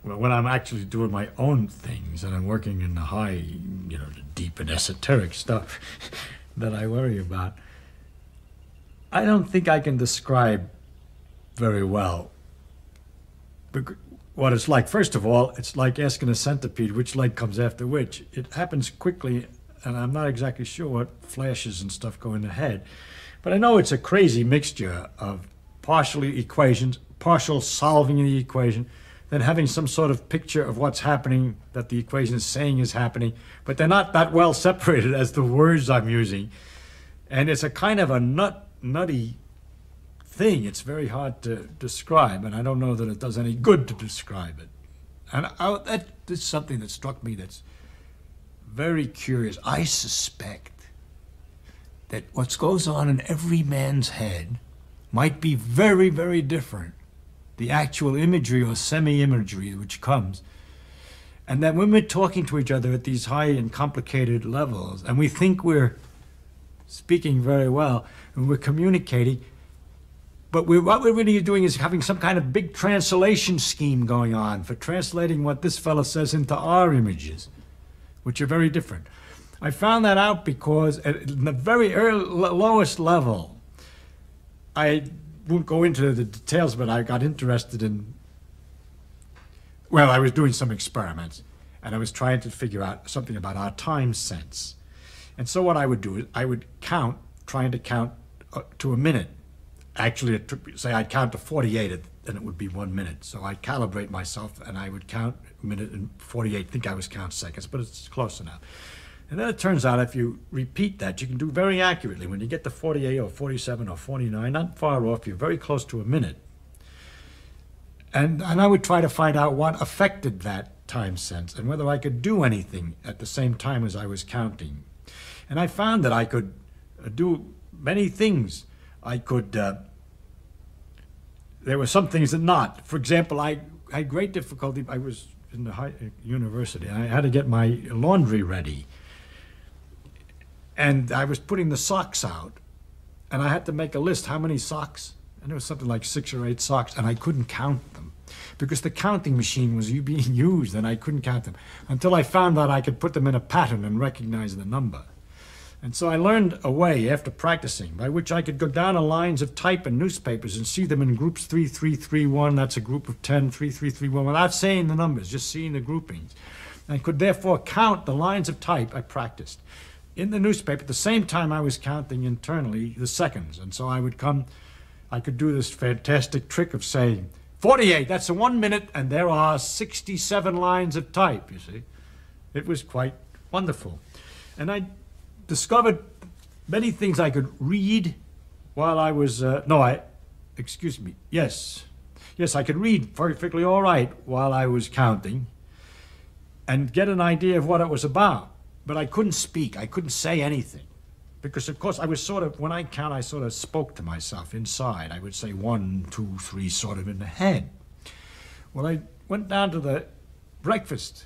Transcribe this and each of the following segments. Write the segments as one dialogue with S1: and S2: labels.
S1: Well, when I'm actually doing my own things and I'm working in the high, the deep and esoteric stuff that I worry about, I don't think I can describe very well what it's like. First of all, it's like asking a centipede which leg comes after which. It happens quickly, and I'm not exactly sure what flashes and stuff go in the head. But I know it's a crazy mixture of partial equations, partial solving the equation, then having some sort of picture of what's happening that the equation is saying is happening, but they're not that well separated as the words I'm using. And it's a kind of a nutty thing. It's very hard to describe, and I don't know that it does any good to describe it. And that is something that struck me that's very curious. I suspect that what goes on in every man's head might be very, very different. The actual imagery or semi-imagery which comes. And that when we're talking to each other at these high and complicated levels, and we think we're speaking very well, and we're communicating, but what we're really doing is having some kind of big translation scheme going on for translating what this fellow says into our images, which are very different. I found that out because at the very lowest level, I won't go into the details, but I got interested in, well, I was doing some experiments, and I was trying to figure out something about our time sense. And so what I would do is I would count, trying to count to a minute. Actually, say I'd count to 48, and it would be 1 minute. So I'd calibrate myself, and I would count a minute and 48, think I was counting seconds, but it's close enough. And then it turns out if you repeat that, you can do very accurately. When you get to 48 or 47 or 49, not far off, you're very close to a minute. And I would try to find out what affected that time sense and whether I could do anything at the same time as I was counting. And I found that I could do many things. I could, there were some things that not. For example, I had great difficulty. I was in the university. I had to get my laundry ready. And I was putting the socks out, and I had to make a list how many socks, and it was something like 6 or 8 socks, and I couldn't count them because the counting machine was being used, and I couldn't count them until I found out I could put them in a pattern and recognize the number. And so I learned a way after practicing by which I could go down the lines of type in newspapers and see them in groups 3, 3, 3, 1, that's a group of 10, 3, 3, 3, 1, without saying the numbers, just seeing the groupings. And I could therefore count the lines of type I practiced in the newspaper at the same time I was counting internally the seconds. And so I could do this fantastic trick of saying, 48, that's a 1 minute, and there are 67 lines of type, you see. It was quite wonderful. And I discovered many things I could read while I was, yes, I could read perfectly all right while I was counting and get an idea of what it was about. But I couldn't speak. I couldn't say anything. Because, of course, I was sort of, when I count, I sort of spoke to myself inside. I would say 1, 2, 3, sort of in the head. Well, I went down to the breakfast,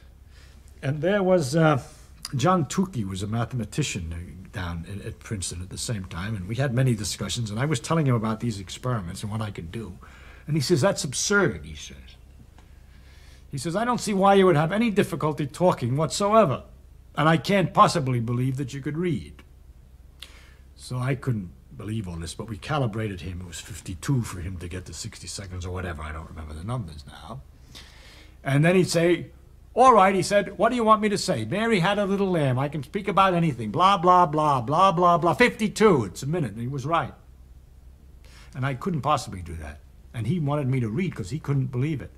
S1: and there was John Tukey was a mathematician down at Princeton at the same time, and we had many discussions, and I was telling him about these experiments and what I could do. And he says, that's absurd, he says. He says, I don't see why you would have any difficulty talking whatsoever. And I can't possibly believe that you could read. So I couldn't believe all this, but we calibrated him. It was 52 for him to get to 60 seconds or whatever. I don't remember the numbers now. And then he'd say, all right, he said, what do you want me to say? Mary had a little lamb. I can speak about anything. Blah, blah, blah, blah, blah, blah. 52, it's a minute. And he was right. And I couldn't possibly do that. And he wanted me to read because he couldn't believe it.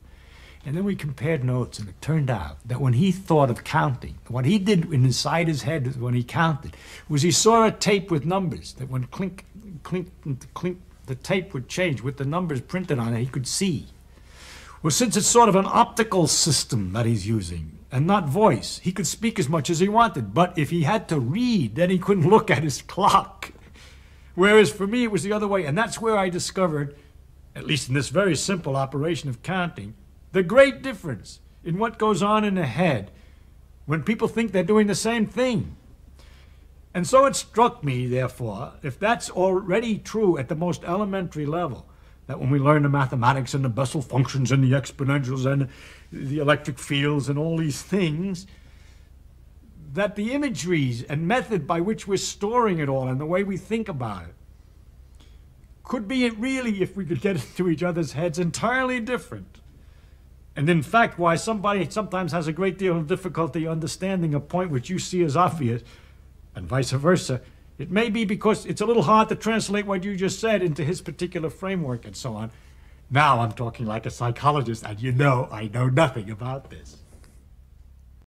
S1: And then we compared notes, and it turned out that when he thought of counting, what he did inside his head when he counted was he saw a tape with numbers that when clink, clink, clink, the tape would change with the numbers printed on it, he could see. Well, since it's sort of an optical system that he's using and not voice, he could speak as much as he wanted. But if he had to read, then he couldn't look at his clock. Whereas for me, it was the other way. And that's where I discovered, at least in this very simple operation of counting, the great difference in what goes on in the head when people think they're doing the same thing. And so it struck me, therefore, if that's already true at the most elementary level, that when we learn the mathematics and the Bessel functions and the exponentials and the electric fields and all these things, that the imageries and method by which we're storing it all and the way we think about it could be really, if we could get into each other's heads, entirely different. And in fact, why somebody sometimes has a great deal of difficulty understanding a point which you see as obvious, and vice versa, it may be because it's a little hard to translate what you just said into his particular framework and so on. Now I'm talking like a psychologist, and you know I know nothing about this.